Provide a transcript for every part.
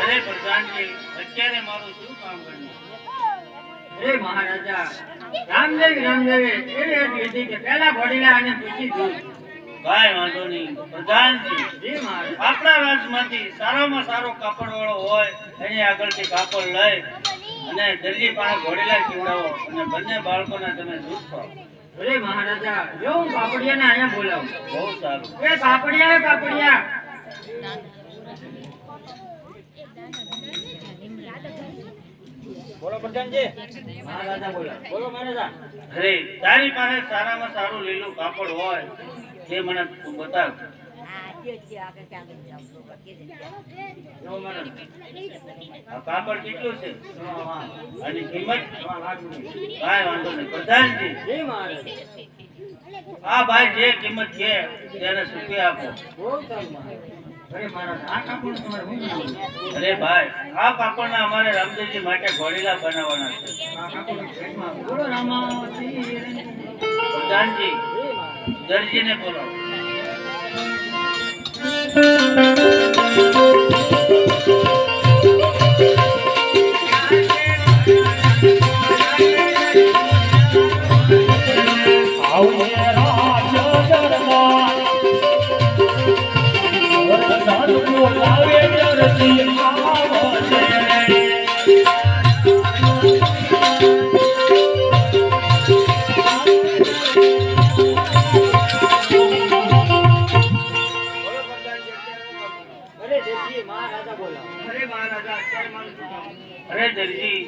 અરે પ્રધાનજી, અત્યારે મારું શું કામ કરવું? અરે મહારાજા, રામદેવ એવી એક વિધિ કે પેલા ઘોડીલા અને પૂછી દઉં. કાંઈ વાંધો નહીં પ્રધાનજી. જી મહારાજ. આપણા રાજમાંથી સારામાં સારો કાપડ વાળો હોય એની આગળથી કાપડ લઈ અને દરજી પાસે ઘોડીલા સીવડાવો અને બંને બાળકોને તમે દૂધ પાવો. અરે મહારાજા, જો હું કાપડિયાને અહીંયા બોલાવું. બહુ સારું. એ કાપડિયા બોલો પ્રધાનજી. મહારાજા બોલાવો. બોલો મહારાજા. અરે તારી પાસે સારામાં સારું લીલું કાપડ હોય તે મને તું બતાવ. જો મહારાજ. આ કાપડ કેટલું છે વાહ. આની કિંમત? લાખ રૂપિયા. કાંઈ વાંધો નહીં પ્રધાનજી. જી મહારાજ. આ ભાઈ જે કિંમત છે તેને ચૂકવી આપો. બહુ સારું મહારાજ. અરે મહારાજ, આ કાપડ તમારે શું કરવું? અરે ભાઈ, આ કાપડના અમારે રામદેવજી માટે ઘોડીલા બનાવવાના છે. આ કાપડ ભેટમાં આપો. બોલો રામાવતી. પ્રધાનજી, જી મહારાજ. દરજીને બોલો. અરે દેવજી, મહારાજા બોલાવો. અરે મહારાજા, અત્યારે મારું શું કામ? અરે દરજી,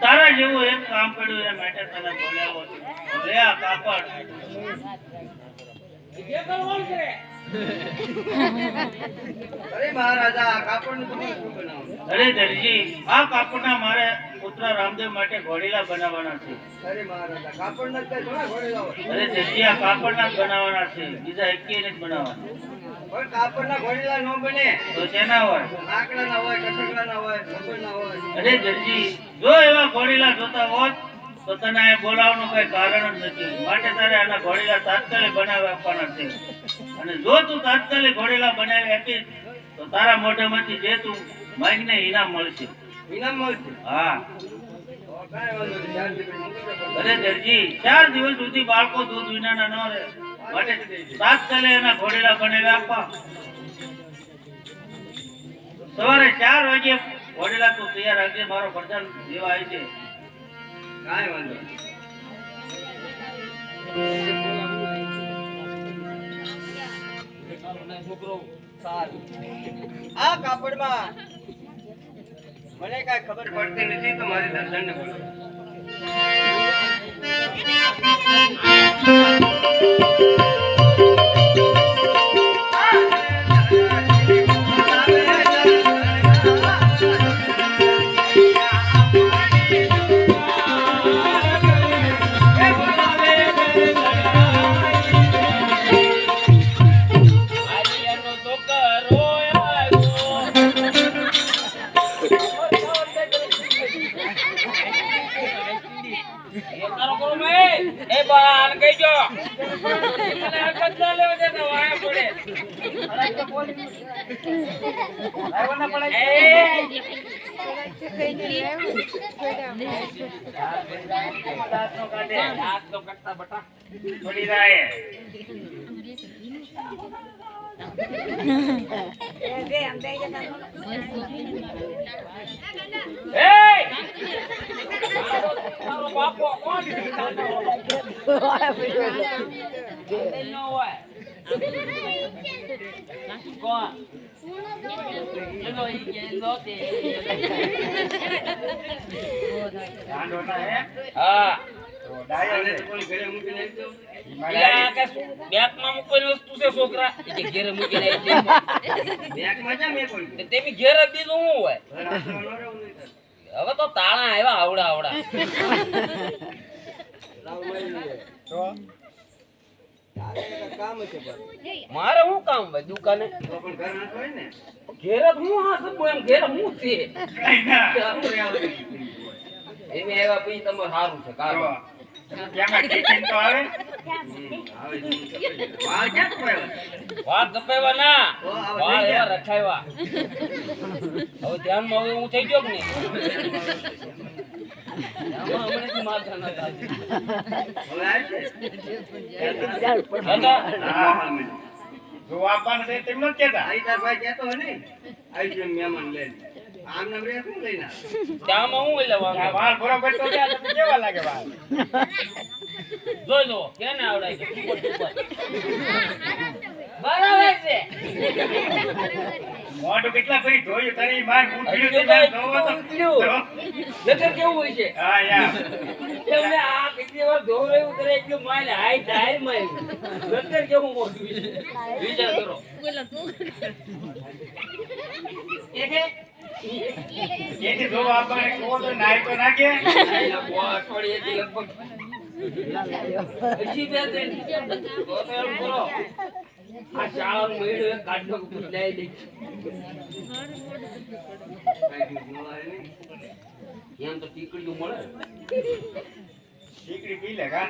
તારા જેવું એક કામ પડ્યું એ માટે તને બોલાવ્યો છું. લે આ કાપડ. અરે મહારાજા, આ કાપડનું તમારે શું બનાવવાનું? અરે દરજી, આ કાપડના મારે પુત્ર રામદેવ માટે ઘોડીલા બનાવવાના છે. અરે મહારાજા, કાપડના જ ઘણા ઘોડેલા હોય. અરે દરજી, આ કાપડના જ બનાવવાના છે, બીજા એકેય નથી બનાવવાના. પણ કાપડના ઘોડેલા ન બને. તો શેના હોય? આકડાના હોય, કસકડાના હોય, રબરના હોય. અરે દરજી, જો એવા ઘોડીલા જોતા હોત તો તને આ બોલાવવાનું કઈ કારણ જ નથી. માટે તારે આના ઘોડીલા તાત્કાલિક બનાવી આપવાના છે. અને જો તું તાત્કાલિક ઘોડીલા બનાવી આપીશ તો તારા મોઢામાંથી જે તું માંગને ઇનામ મળશે. ઇનામ મળશે. હા. તો કાંઈ વાંધો નહીં, ચાર દિવસ મૂકી દો. અરે દરજી, 4 દિવસ સુધી બાળકો દૂધ વિનાના ન રહે. માટે તાત્કાલિક એના ઘોડીલા બનાવી આપવા. સવારે 4 વાગે ઘોડીલા તું તૈયાર રાખજે, મારો પ્રધાન લેવા આવી છે. કાંઈ વાંધો નહીં. છોકરો સારું. આ કાપડમાં મને કાંઈ ખબર પડતી નથી તો મારી દર્શનને બોલાવો. છોકરા ઘેરે મૂકીને તેમી ઘેર દીધું હું હોય. હવે તો તાળા આવ્યા આવડા મારે શું કામ ભાઈ દુકાને ઘેર હું એમ ઘેર હું છે એમ આવ્યા પછી તમારે સારું છે કામ વાળ ક્યાં કપાયો? વાત કપાવ્યા ના ઓ, આવા વાળ થઈ એવા ગયા. રખાવ્યા. હવે ધ્યાનમાં હવે હું થઈ ગયો કે નહીં? આમાં હમણાંથી માથા ન થાય. હવે આવશે? દાદા, હા. જો આપવાનું છે તેમ નથી કહેતા. આઈ તાર ભાઈ કહેતો હોય ને, આઈ છે મહેમાન લઈને. આમ નામ રે શું લઈને આવે? ત્યાંમાં હું એટલે આ વાંધો? વાળ બરોબર તો ગયા તમને કેવા લાગે વાળ? જોઈ લો કેને આવડાય છે ઉપર ઉપર. બરાબર છે. મોઢું કેટલા ફરી ધોયું તારી માર હજી ઉઠ્યું તો તો કાંઈ ધોવો તો. ઉતર્યું. નકર કેવું હોય છે હા યાર. એમને આ કેટલી વાર ધોવરાયું ઉતરે એટલું માલ હાય ધાર માં નકર કેવું મોટું છે વિચાર કરો. એથી જો આપણને કહો તો નાય તો નાખે. આયલા બુઆ અઠવાડિયેથી લગભગ હજી બે દિન. તો એમ કરો આ શાળાનું મહિનો એક કાઢનો બદલાઈ દે એમ તો ટીકડીઓ મળે. ઠીકડી પી લે કા.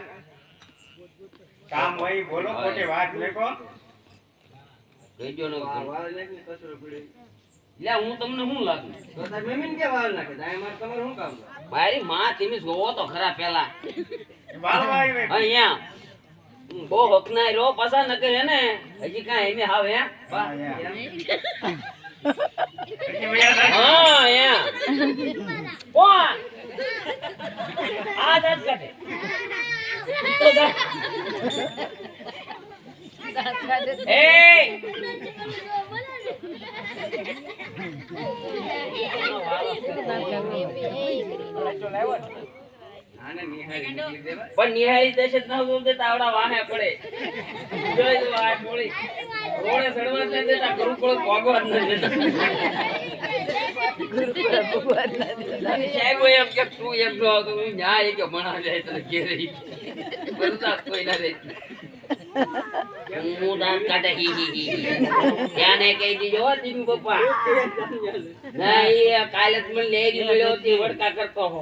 કામ હોય બોલો ખોટી વાત મેકો. કહેજો ને વાળ નાખીને કચરો પીડ્યો. લે હું તમને શું લાગુ તો તાર મમ્મીને કે વાળ નાખે? તારે મારે તમારે શું કામ? મારી માં તમે જોવો તો ખરા પેલા વાળવા આવી ભાઈ. અહીંયા બહુ હકનાય રો પાછા ન કરે ને હજી કાંઈ એને હાવ હે હા, યાર. પછી વયા જાય. હા અહીંયા કોણ આ દાંત કાઢે તો દાંત. એ આને નિહાળી નીકળી દેવાય. પણ નિહાળી દેશે ન બોલતે તાવડા વાહે પડે જોઈ જો આ બોળી રોડે સડવા જ ન દેતા ગુરુકુળ ભગવાન ન દેતા સાહેબ એમ કે તું એમ જો તો હું ન્યાય કે ભણા જાય તો ઘેરે બધા કોઈ ના રહે હું દાંત કાઢે હી હી હી ત્યાં ને કહી દીજો હો દીનું પપ્પા ના એ કાલે જ મને લઈ મળ્યો તે વડકા કરતો હો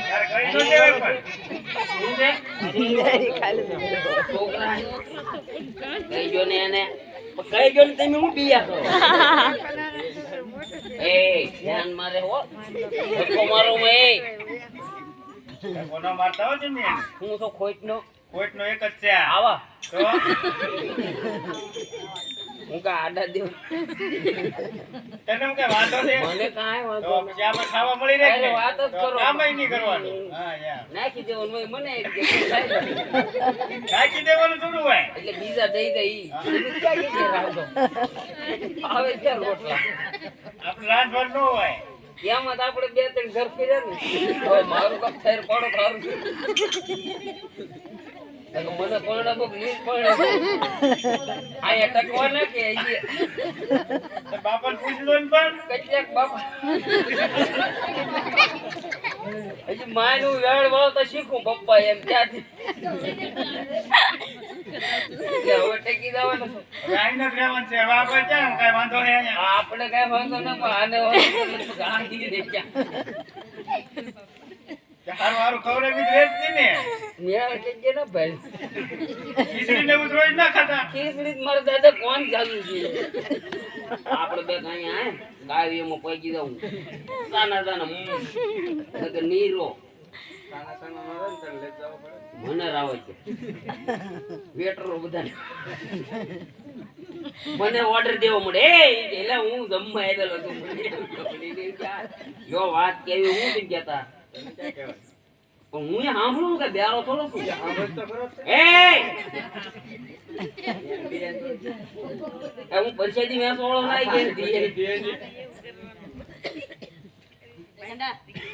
તારે કઈ તો દેવાય પણ. શું છે છોકરા કહીજો ને એને કહીજો ને તમે હું બીયા કરો એ ધ્યાન મારે હો ધક્કો મારો મેં કોનો મારતા હો તમે એને? હું તો ખોટ નો કોઈકનો એક જ છે આ. આવા તો હું કા આડા દેવ તને એમ કે વાંધો છે? મને કાંઈ તો વાંધો નહીં. પછી આપણે ખાવા મળી રહે ને? અરે વાત જ તો કરો. કામય નહીં કરવાનું. હા યાર. નાખી દેવાનું હોય મને નાખી દેવાનું થોડું હોય. એટલે બીજા દઈ દઈ ક્યાં કે રાવતો આવે ક્યાં રોટલા આપણે રાંધવાનું ન હોય. ત્યાંમાં તો આપણે બે ત્રણ ઘર ફેર્યા ને હવે મારું કામ થઈને પડો ખારું મને પરણા બહુ નીચ પડે આ અટકવા ના કે હજી તો બાપાને પૂછ લો ને પણ. કેટલાક બાપા હજી માયનું વેળ વાળો તો શીખું પપ્પા એમ ત્યાંથી એટલે હવે ટેકી જવાનું છે. હવે આઈને જ રહેવાનું છે. હવે આપણે ક્યાં કાંઈ વાંધો નહીં અહીંયા. આપણે કઈ વાંધો ન પણ આને વાંધો ગાંધી દે ક્યાં હારું હારું ખવડાવી જ રહેજ નહીં ને. ન્યા કે કે ના ભાઈ ખીચડી ને એવું રોજ ના ખાતા. ખીચડી જ મારા દાદા કોણ ચાલુ છે આપણે બે કાંઈ આ ગાવીમાં પહોંચી જવું તાના તાના નકર નીરો સાના સાના મારે ને તારે લઈ જવા પડે. મને રાવે છે વેટરો બધા મને ઓર્ડર દેવો મળે એ એટલે હું જમવા આવેલો છું જો વાત કેવી હું કેમ કહેતા તને ક્યાં કહેવાય? પણ હું એ સાંભળું કે બેરો થોડો છું સાંભળ તો ખરો જ છે. એ હું પરસાદી મેં સોળો લાઈ ગઈ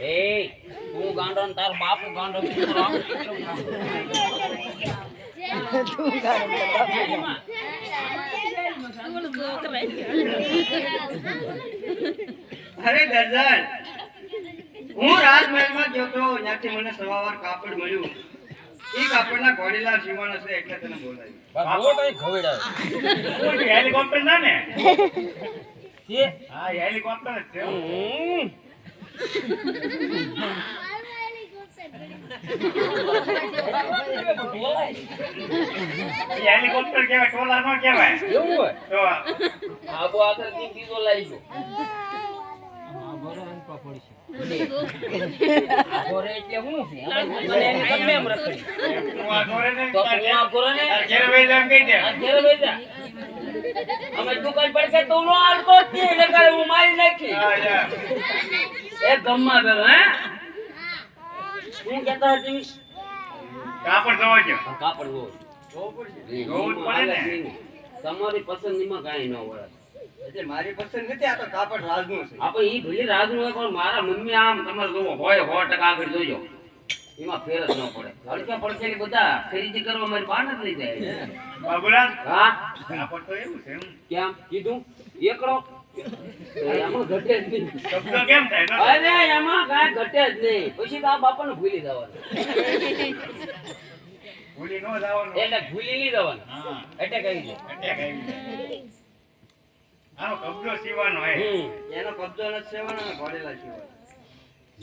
એ તું ગાંડો ને તાર બાપુ ગાંડો અરે ગરજન, હું રાજમહેલમાં ગયો તો ત્યાંથી મને સવાવાર કાપડ મળ્યું. એ કાપડના ઘોડીલા સીવવાનો છે એટલે તને બોલાવ્યો. કોઈ હેલિકોપ્ટર ના ને? હા હેલિકોપ્ટર જ છે. એ હેલિકોપ્ટર કહેવાય, ટોલા નો કહેવાય. એવું હોય તો આબો આગળથી બીજો લાવી ગયો આબો રે એટલે હું છે મને એની ગમે એમ રખડી કુવા દોરે ને તો કુવા કરો ને તાર ઘેર વઈ જાય એમ કહી દે. આ ઘેર બેસા અમે દુકાન પર છે તો નો આવતો જ નહીં એટલે કાલે હું મારી નાખી હા, યા. એ ગમ્મા બેલો હે હું કહેતા હતી કાપડ ધોવા ગયો. કાપડ ગો જોવું જ પડે ને. તમારી પસંદગીમાં કાંઈ ન હોય એટલે મારી પસંદ નથી, આ તો કાપડ રાજનું છે. આપણે ઈ ભલે રાજનું હોય પણ મારા મમ્મી આમ તમારે જોવો હોય 100% આગળ જોજો એમાં ફેર જ ન પડે અડકા પડશે ને બધા ખરીદી કરવા મારી બહાર જ લઈ જાય બાબુલાલ, હા કાપડ તો એવું છે એમ. કેમ કીધું એકડો એમાં ઘટે જ નહીં શબ્દ કેમ થાય ન? અરે એમાં કાંઈ ઘટે જ નહીં પછી તો આ બાપાને ભૂલી જવાનું ભૂલી ન જવાનું. એટલે ભૂલી નહીં જવાનું હા, એટલે કહી દે અટેક આવી જાય. આનો કબજો સીવાનો હે. એનો કબજો નથી સેવાનો ને ઘોડેલા સિવાય.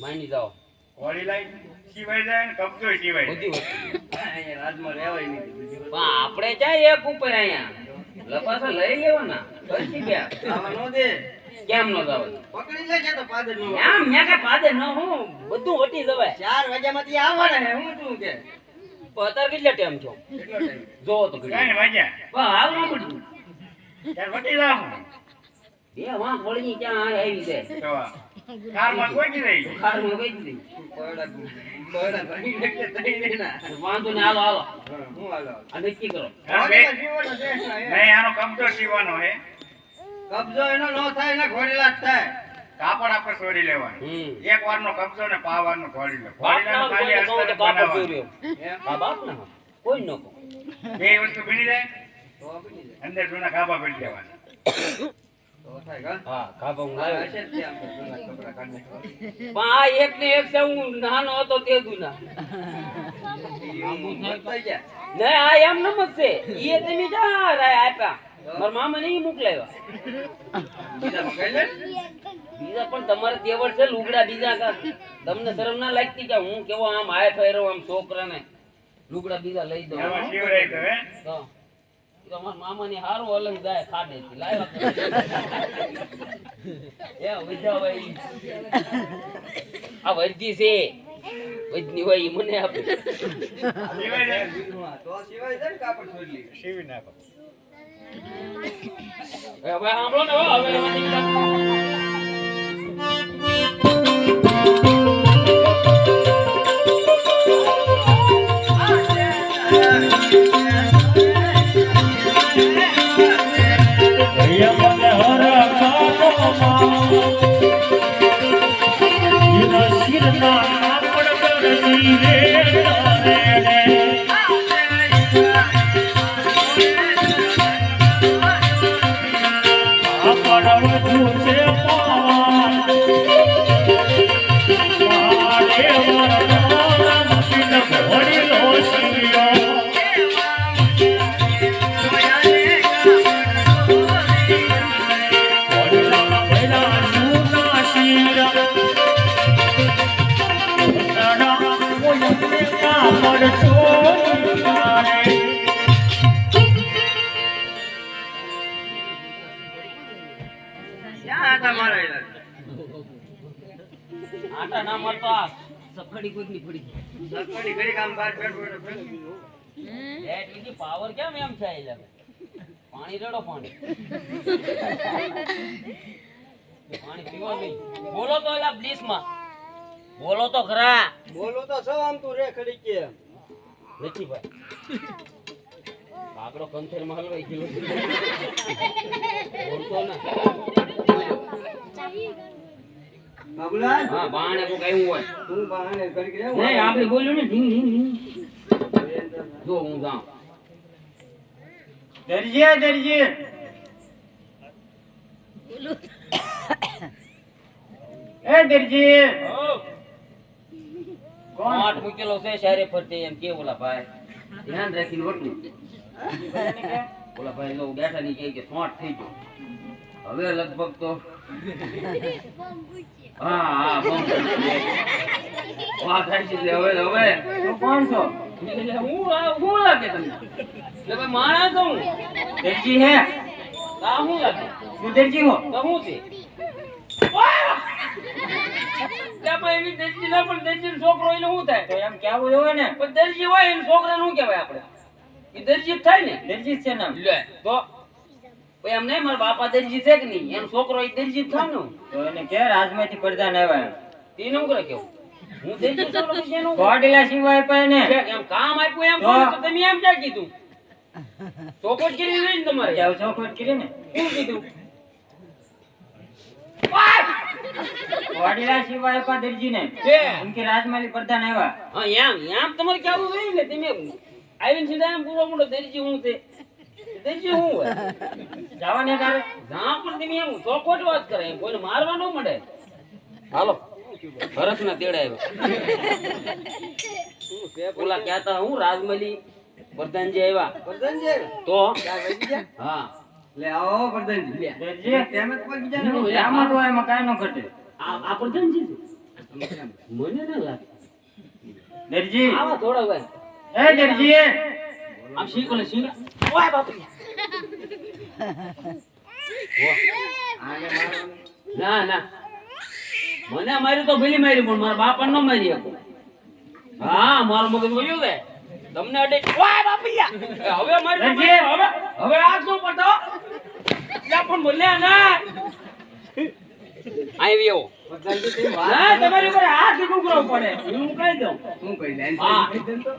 માની જાઓ હોળી લાઈટ સીવાઈ જાય ને કબજો સીવાય જાય. બધી વસ્તુ અહીંયા રાજમાં રહેવાય નહીં બીજી વસ્તુ. પણ આપણે જાય એક ઉપર અહીંયા લપાસા લઈ લેવાના પછી ગયા આવા નો દે, કેમ ન જવાનું પકડી લે છે તો પાદર નો આમ મેં કે પાદે ન હું બધું વટી જવાય 4 વાગ્યામાંથી આવવાના હે. હું શું કે પણ અત્યારે કેટલા ટાઈમ છો કેટલો ટાઈમ? જોવો તો કાંઈ ઘડી વાગ્યા. પણ હાલ ના પડ્યું ત્યારે વટી જાઉં. બે વાં વળી ક્યાં આવી જાય તો કારમાં કોઈ દી રહી. ખારમાં વહી ગઈ બરડા ભરી નાખે તઈ દેના. વાંધો ને હાલો હાલો હું હાલો. આ નક્કી કરો હા, ઘોડેલા સીવાનો છે ને એ. નહીં, આનો કબજો સીવાનો હે. કબજો એનો નો થાય ને ઘોડેલા જ થાય. કાપડ આપણે છોડી લેવાનું. એક વારનો કબજો ને પાવાનો ઘોડી લે. ઘોડીલાનું ખાલી બાપના અસ્તર કાપડ બનાવવાનું. ચોર્યો એમ? આ બાપના કોઈ ન કહો બે વસ્તુ ભીની જાય, તો બની જાય. અંદર જૂના કાપા ભરી દેવાના. તો થાય કા? હા કાપા હું આ લાવ્યો હશે જ ત્યાં તો જૂના કપડાં કાઢી નાખવા. પણ આ એક ને એક છે હું નાનો હતો તે દુના થઈ જાય. ને આ એમ નમ જ છે ઈ તમે જા રાય આપ્યા મારા મામા ને ઈ મોકલાવ્યા બીજા મગાઈ લે. બીજા પણ તમારે તેવડ છે લુગડા બીજા કા તમને શરમ ના લાગતી કે હું કેવો આમ આય ફેરો આમ છોકરાને લુગડા બીજા લઈ દઉં એમાં શિવરાય તો હે. તો મારા મામા ની હારું અલંગ જાય ખાડે થી લાવ્યા એ વિધા ભાઈ આ વર્દી છે વજની હોય ઈ મને આપે શિવાય જાય. હા, તો સિવાય જાય ને કાપડ છોડી લે. શિવી નાખો. હવે સાંભળો ને હવે એમાંથી ક્યાં હતા મારા યાર? આટા ના મારતો આ સફડી કોઈ ની પડી સરકારી ઘડી કામ બહાર બેઠો બેઠો. એટલી પાવર કેમ એમ થાય એટલે પાણી રેડો પાણી પાણી પીવા ગઈ બોલો તો એલા પ્લીઝ માં બોલો તો ખરા બોલો તો સૌ આમ તું રે ખડી કે નથી ભાઈ કાકડો કંથેર માં હલવાઈ ગયો બોલતો ના બાબુલાલ હા બાણે કો કઈ હોય તું બહાને કરી કે નહીં આપણે બોલ્યું ને ઢીંગ ઢીંગ ઢીંગ જો હું જાઉં દરજીએ, દરજીએ. એ દરજી. કોટ મૂકેલો છે શાયરે ફરતે એમ કે ઓલા ભાઈ ધ્યાન રાખીને વટલું ઓલા ભાઈ જો બેઠા ની કે શોર્ટ થઈ ગયો હવે લગભગ તો હા હા બમ વાત સાચી છે. હવે તો કોણ છો? એટલે હું લાગે તમને? એટલે ભાઈ માણસ છું. દરજી હે? આ હું લાગે? તું દરજી હો? તો હું છે? ત્યાં પણ એવી દરજી ના પણ દરજીનો છોકરો એને શું થાય? તો એમ કેવું જોઈએ ને, પણ દરજી હોય એને છોકરાને શું કહેવાય આપણે? એ દરજી જ થાય ને. દરજી જ છે નામ. લે તો ભાઈ એમ નહીં, મારા બાપા દરજી છે કે નહીં, એનો છોકરો એ દરજી જ થાય ને. તો એને કે રાજમાંથી પડદા ને આવ્યા. તેને હું કરે કેવું? હું દરજી છોકરો પછી એનું ઘોડીલા સિવાય પણ ને એમ કામ આપ્યું એમ કહું તો તમે એમ ક્યાં કીધું? ચોખવટ કરી હોય ને તમારે. જાવ ચોખવટ કરી ને. શું કીધું? ઘોડીલા સિવાય પણ દરજી ને કે ઉનકે રાજમાલી પડદા ને આવ્યા. હા એમ તમારે કેવું હોય ને, તમે આવીને સીધા એમ પૂરો મોટો દરજી હું છે, દરજી હું હોય જાવા ને તારે. ના પણ તમે એમ ચોખવટ વાત કરે, એમ કોઈને મારવા ન મળે. હાલો ભરત ના તેડા આવ્યા. ઓલા કહેતા હું રાજમલી પ્રધાનજી આવ્યા. પ્રધાનજી તો ક્યાં વહી ગયા? હા લે આવો પ્રધાનજી. લે. દરજી તેમ જ કોઈ બીજાને નો, હોય. આમાં તો એમાં કાંઈ ન ઘટે. આ પ્રધાનજી છે? મને ના લાગે. દરજી આવા થોડા ભાઈ એ દરજી આમ શીખો ને શીખ. ઓય બાપરી. આને મારવાનું. ના ના મને માર્યું તો ભલી માર્યું, પણ મારા બાપા ન મારી શકો. હા મારો મગજ વયું છે તમને અડે. ઓય બાપરિયા હવે મારી હવે હવે આ શું પડતો ત્યાં પણ બોલ્યા ના આવી આવો. પ્રધાનજી તમે વાત ના તમારી ઉપર હાથ ઊંચો કરવો પડે હું કહી દઉં. શું કહી લે? હા. કહી દે તો.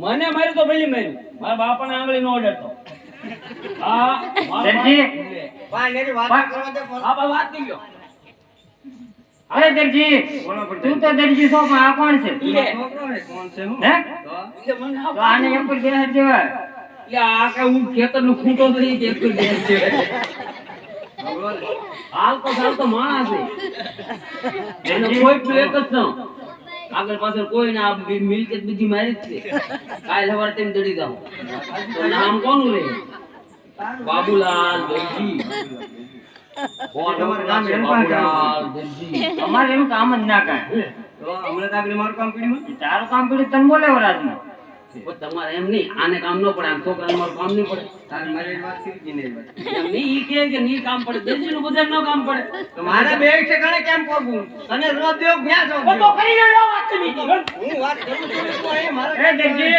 મને માર્યું તો ભલી માર્યું, મારા બાપાને આંગળી નો અડતો. હા મારો દરજી. ભાઈ એની વાત કરવા દે. હા ભાઈ વાત થઈ ગયો. અરે દરજી તું તો દરજી છો પણ આ કોણ છે? લે. છોકરો હે, કોણ છે હું? હે? તો? એટલે મને આ તો આને એમ પર બેહાર જેવા. એટલે આ કઈ હું ખેતરનું ખૂંટો તો ઈ એક જ બેન છે. ભગવાન. હાલતો માણસ છે. એને કોઈ પેલું એક જ ન. આગળ પાછળ કોઈ ના, આ મિલકત બીજી મારી જ છે. કાલ સવારે તેમ દડી જાવ. તો નામ કોનું લે? બાબુલાલ દરજી. કોણ તમારું નામ છે? એમ પણ બાબુલાલ દરજી. અમારે એનું કામ જ ના કાંઈ. તો હમણાં તો આપણે મારું કામ કર્યું. તારું કામ પડ્યું તને બોલે રાજમાં. પણ તમારે એમ નહીં, આને કામ ન પડે, આમ છોકરાને મારું કામ નહીં પડે. તારી મારી વાત કરી ને વાત. એમ નહીં, ઈ કહે કે નહીં કામ પડે, દરજીનું બધાને ન કામ પડે. તો મારે બે ઠેકાણે કેમ કરવું? તને રોજ દેવ ક્યાં જાઉં? તો કરીને લો વાત કરી હતી. હું વાત કરું છું તો એ મારે એ દરજી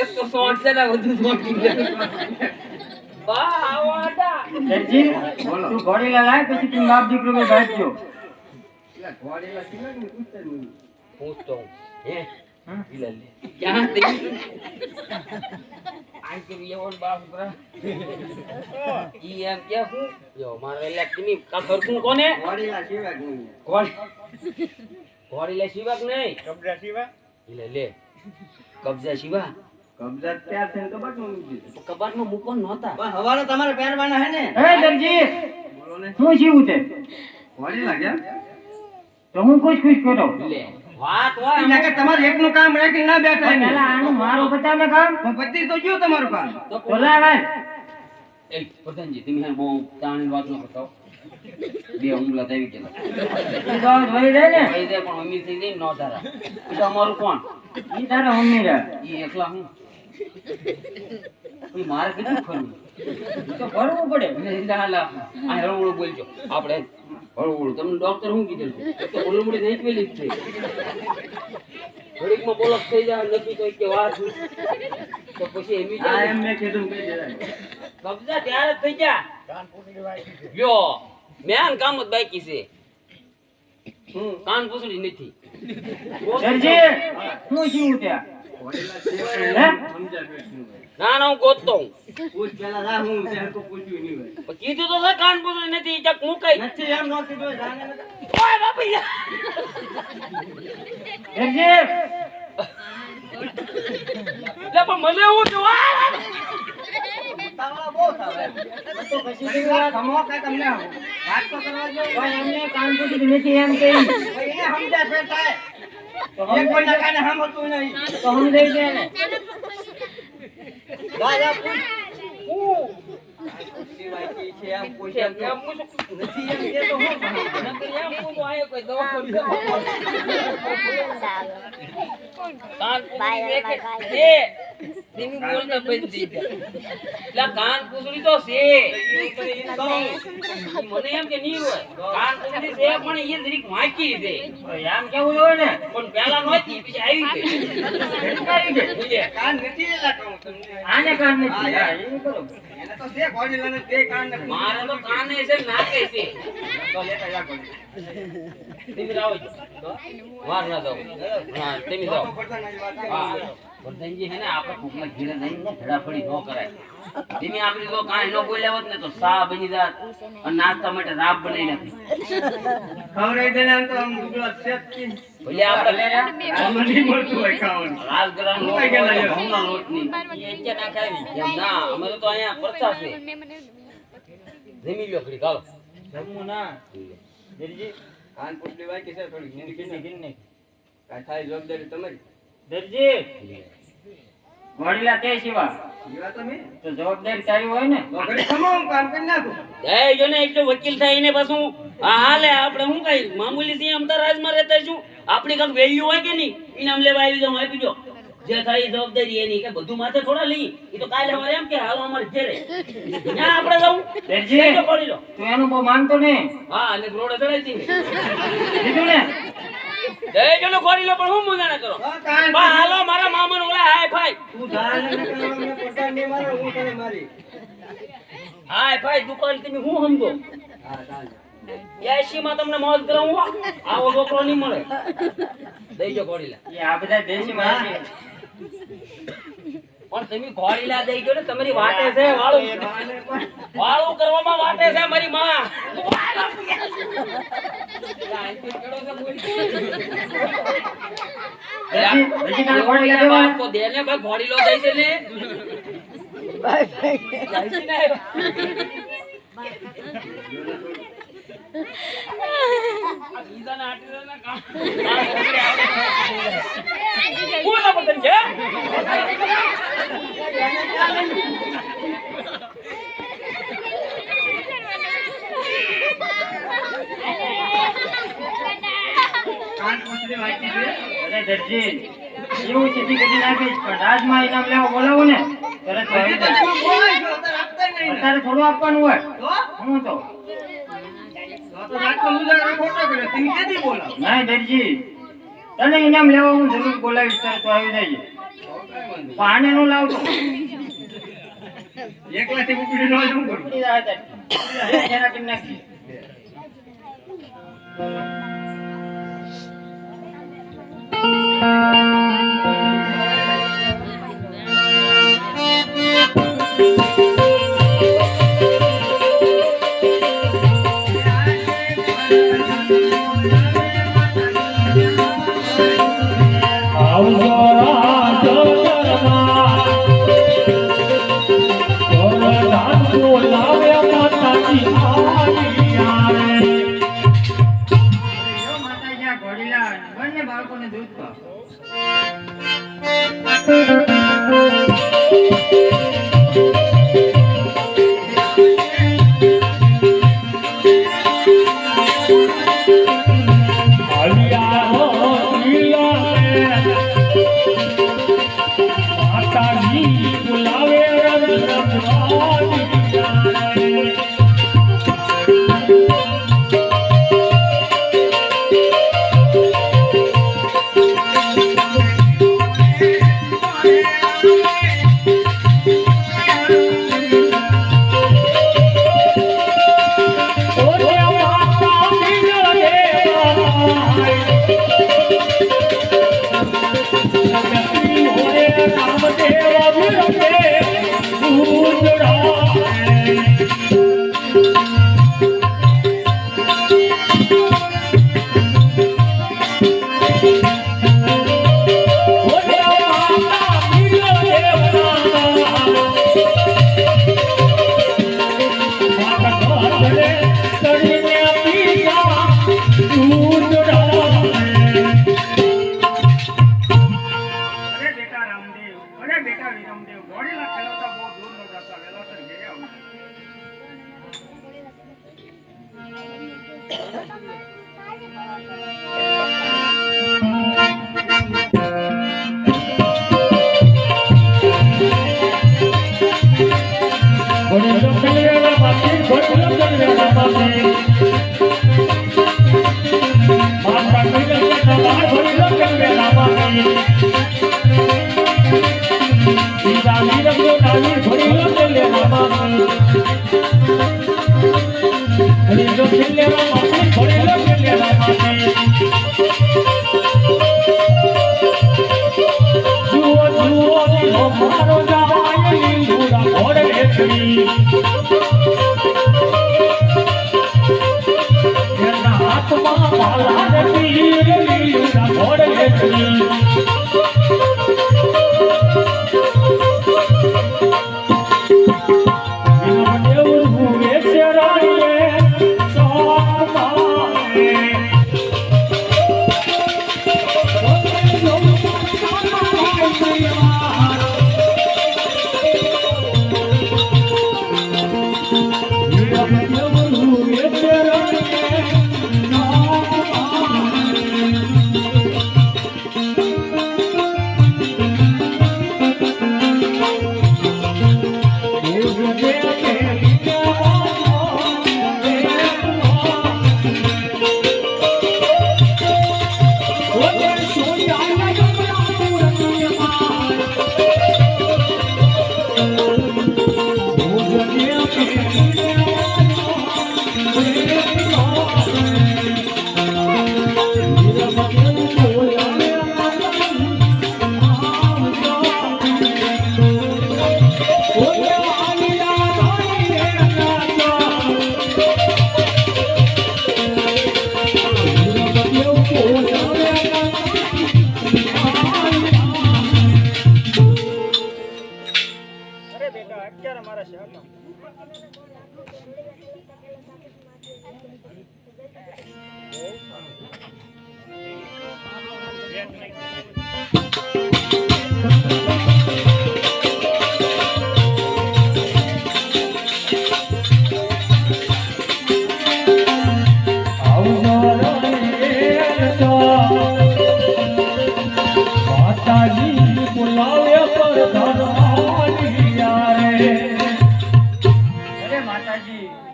એક તો શોર્ટ છે ને વધુ શોર્ટ બા આવો આડા. દરજી તું ઘોડીલા લાય પછી તું બાપ દીકરો બે ભાગજો. પેલા ઘોડીલા સિવાય ને પૂછતા જ નહીં. પૂછતો હું. હે હમ? ઈલા લે ક્યાં તે આ કે એવો બાપ બરા ઈ એમ કે હું જો મારે લે તમે કા કરતું કોને ઘોડીલા સિવાય જ નહીં. ઘોડી લે શિવાક નહીં કબજા સિવાય ઈલા લે કબજા શિવા કબજા ત્યાર થઈને તો બાટલું મૂકી દીધું. કબાટમાં મૂકો નહોતા. પણ હવારે તમારે પહેરવાના હે ને? એ દરજી બોલો ને. શું જીવું તે? ઘોડીલા કેમ? તો હું ખુશ કરો. લે વાત હોય એટલે કે તમારે એકનું કામ રાખીને ના બેઠા પેલા એને. આનું મારું બતાવે કામ. તો પછી તો ગયું તમારું કામ. તો તો લાય એ પ્રધાનજી તમે હે બહુ તાણી વાત ન કરતા હો. બે ઉંગલા થઈ ગયેલા ઈ તો ધોઈ દે ને. ભાઈ દે પણ અમીર થઈ જઈને નો તારા ઈ તો અમારું કોણ ઈ તારા મમ્મી રે. ઈ એકલા હું ઈ મારે કેટલું ખરું ઈ તો ભરવું પડે. આ હળવું બોલજો આપણે હળવું તમને ડોક્ટર શું કીધું છે તો ઓલમડી નહીં પેલી જ છે ઘડીકમાં બોલક થઈ જાય નથી તો કે વાત તો પછી એમી આ જાય એમ મેં કીધું કહી દેવાય. કબજા ત્યારે જ થઈ ગયા કાનપુરની વાય છે. લ્યો મેન કામ જ બાકી છે હું કાન પૂછડી નથી દરજી શું જીવું ત્યાં? ઘોડીલા સિવાય હે? સમજા બેઠું હોય. ના ના હું ગોતતો હું પૂછ પેલા રા હું ત્યાં તો પૂછ્યું નહીં હોય. પણ કીધું તો છે કાન પૂછડી નથી ઈ ચક મુકાઈ નથી એમ નો કીધું હોય, જાણે નથી. ઓય બાપી દરજી લે પણ મને હું જોવા ઉતાવળા બહુ થાય એમ. તો પછી કેવી વાત? ખમો કાંઈ તમને વાત તો કરવા દો. ભાઈ એમને કામ પૂછ્યું નથી એમ કહી. ભાઈ એને સમજ્યા બેઠા તો એક કોઈના કાને સાંભળતું નહીં. તો સમજાઈ દે ને. જા, જા, પૂછ. છે આમ પૂછે એમ પૂછું. નથી એમ કે તો હું ભણાવું? નકર એમ પૂછું, આયે કોઈ દવાખાનું છે? કાનપુસડી દેખે છે. ધીમી બોલતા બંધ થઈ જાય. એટલે કાનપુસડી તો છે. કહું. મને એમ કે નહીં હોય. કાનપુસડી છે પણ એ જરીક વાંકી છે. આમ કેવું હોય ને પણ પહેલા નહોતી, પછી આવી ગઈ. સમજ્યા? કાન નથી એલા કહું તમને. આને કાન હા, નથી યાર. હા, એ બરોબર એને તો છે ઘોડીલાને બે કાન નથી. મારે તો કાને છે ને નાકે છે. તો લેતા જા ઘોડી. તમે જાઓ છો. વાર ના જાઓ. હા, તમે જાઓ. તો પડતા નહીં વાત હા, આવે. વર્ધનજી છે ને આપણે કોકના ઘીરે જઈને ધડાફડી ન કરાય. ધીમે આપણે તો કાંઈ ન બોલ્યા હોત ને તો સા બની જાત અને નાસ્તા માટે રાબ બનાવી નાખી. ખવડાવી દે ને આમ તો આમ ઉગલો છે જ તે. ભલે આપણે આમાં નહીં મળતું હોય ખાવાનું. રાજગરાનો લોટ શું હોય કઈ તો ઘઉંના લોટની. એમ ના, અમે તો અહીંયા પરચા છે. જમી લ્યો ઘડીક, હાલો. જમવું ના દરજી કાન પૂછડી વાંકી છે થોડી કિન્ની નીકળી કિન્ની કાંઈ થાય જવાબદારી તમારી. દરજી ઘોડીલા તે સિવા એવા તો મેં. તો જવાબદારી તારી હોય ને તો ઘડી ખમાવું કામ કરી નાખું. એ જો ને એટલો વકીલ થાય ને પાછું હા હાલે આપણે હું કઈ મામૂલી થી અમદાવાદમાં રહેતા છું આપણી કાંઈક વેલ્યુ હોય કે નહીં ઇનામ લેવા આવી જાઉં આપી દો જે થાય એ જવાબદારી એની કે બધું માથે થોડા લઈ એ તો કાલે અમારે એમ કે હાલો અમારે ઘેરે ના આપણે જાઉં દરજી તો પડી લો તું એનું બહુ માનતો ને હા અને રોડે ચડાઈ દી લીધું ને એ જો ખોરી લો પણ હું મુંજાણા કરો હા, કાન બા હાલો મારા મામાનો ઓલા હાય ફાય તું ધાર ને કરવા મને પટાણ નહીં મારે, હું તને મારી. હાય ફાય દુકાન તમે હું સમજો હા, ચાલ. 80 માં તમને મોજ કરાવું હો. આવો છોકરો નહીં મળે દઈ જો ઘોડીલા એ આ બધા દેશી માણસ પણ તમે ઘોડીલા દઈ ગયો ને તમારી વાટે છે વાળું બાને પણ વાળું કરવામાં વાટે છે મારી માં દરજી તારે ઘોડીલા દેવા તો દેને ભાઈ ઘોડીલો દઈ દે ને જાયસી ના આવ્યો. આ બીજાના આટીલાના કામ. કોણ ના પતન છે? કાન પૂછડી વાંકી છે. અરે દરજી એવું સીધી કરી નાખીશ પણ રાજમાં ઇનામ લેવા બોલાવું ને તરત આવી જાય. તું બોલાય છો, તો આપતા જ નહીં ને. અત્યારે થોડું આપવાનું હોય તો? હું તો તો રાતનો મુજારો ખોટો કર્યો. તમે કેદી બોલાવો? ના દરજી તને ઇનામ લેવા હું જરૂર બોલાવીશ તરત આવી જાય પાણી નું લાવતો એકલાથી ઉપડી ન શું કરું? નાખી બંને બાળકોને દૂધ પાવ રામદેવ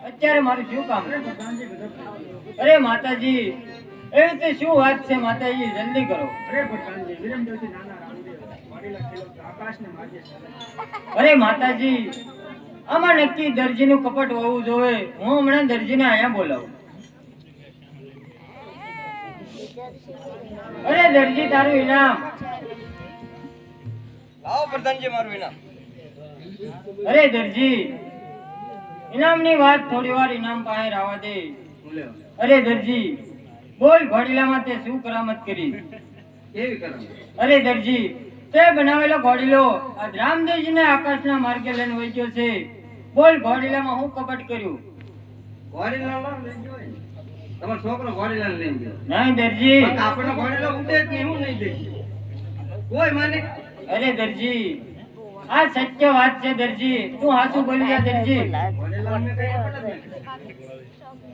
અત્યારે મારું શું કામ? અરે માતાજી, એવી તો શું વાત છે માતાજી, જલ્દી કરો. અરે માતાજી, આમાં નક્કી દરજીનું કપટ હોવું જોઈએ. હું હમણાં દરજીને અહીંયા બોલાવું. અરે દરજી, તારું ઇનામ. લાવો પ્રધાનજી મારું ઇનામ. અરે દરજી, ઇનામની વાત થોડી વાર ઇનામ પાસે રાવા દે. અરે દરજી, બોલ ઘોડીલામાં તે શું કરામત કરી? કેવી કરામત? અરે દરજી, તે બનાવેલો ઘોડીલો આ રામદેવજીને આકાશના માર્ગે લઈને વહી ગયો છે. બોલ ઘોડીલામાં હું કપટ કર્યું? ઘોડીલા લઈ ગયો ને? તમારો છોકરો ઘોડીલા લઈને ગયો? નહીં દરજી. પણ આપણો ઘોડીલો ઉડે જ નહીં, હું નહીં દઈ કોઈ માને. અરે દરજી, આ સત્ય વાત છે દરજી. તું હાચું બોલી જા દરજી. ઘોડીલા મેં કઈ કપટ જ નથી.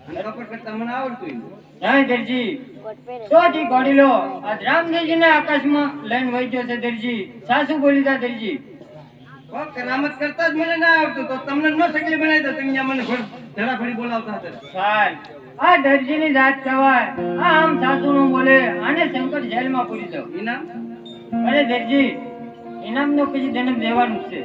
અને કપટ કરતા મને આવડતું ય નહીં. નહીં દરજી, તો જી ઘોડીલો આ રામદેવજીને આકાશમાં લઈને વહી ગયો છે દરજી. સાચું બોલી જા દરજી. કોક કરામત કરતા જ મને ના આવડતું તો તમને ન શકલી બનાવી દો. તમે અહીંયા મને ધડા ફરી બોલાવતા હતા. સાલ, આ દરજીની જાત કહેવાય. આ આમ સાચું નું બોલે, આને સંકટ જેલમાં પૂરી દો. ઇનામ અરે દરજી, ઇનામનું પછી જન્મ દેવાનું છે.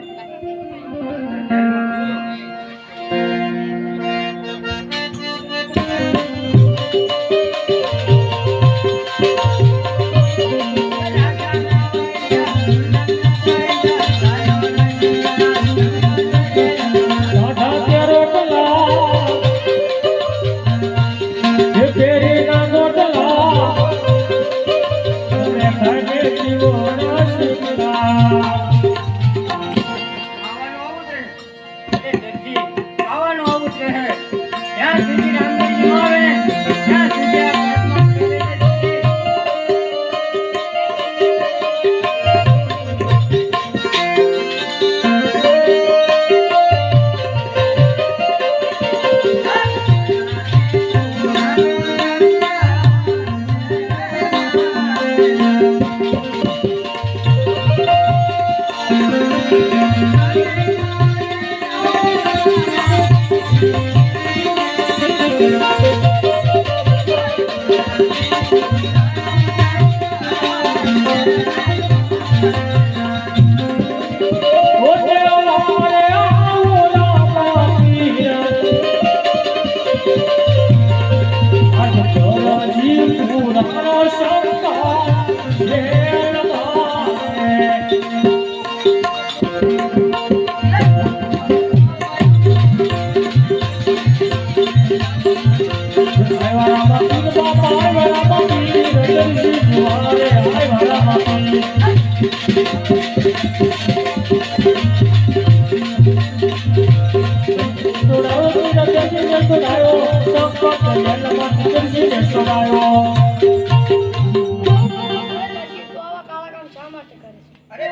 અરે દરજી, ખાવાનું આવું છે. જ્યાં સુધી રામદેવજી ન આવે ને, ત્યાં સુધી આ ઘરમાં પ્રવેશ નથી. અરે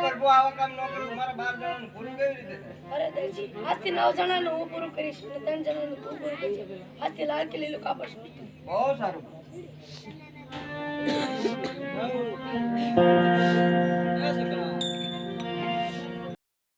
પ્રભુ આવા કામ ન કરું મારા 12 જણાનું પૂરું કેવી રીતે થાય? અરે દરજી આજથી 9 જણાનું હું પૂરું કરીશ અને 3 જણાનું તું પૂરું કરજે. આજથી લાલ કિલ્લો કાપડ બહુ સારું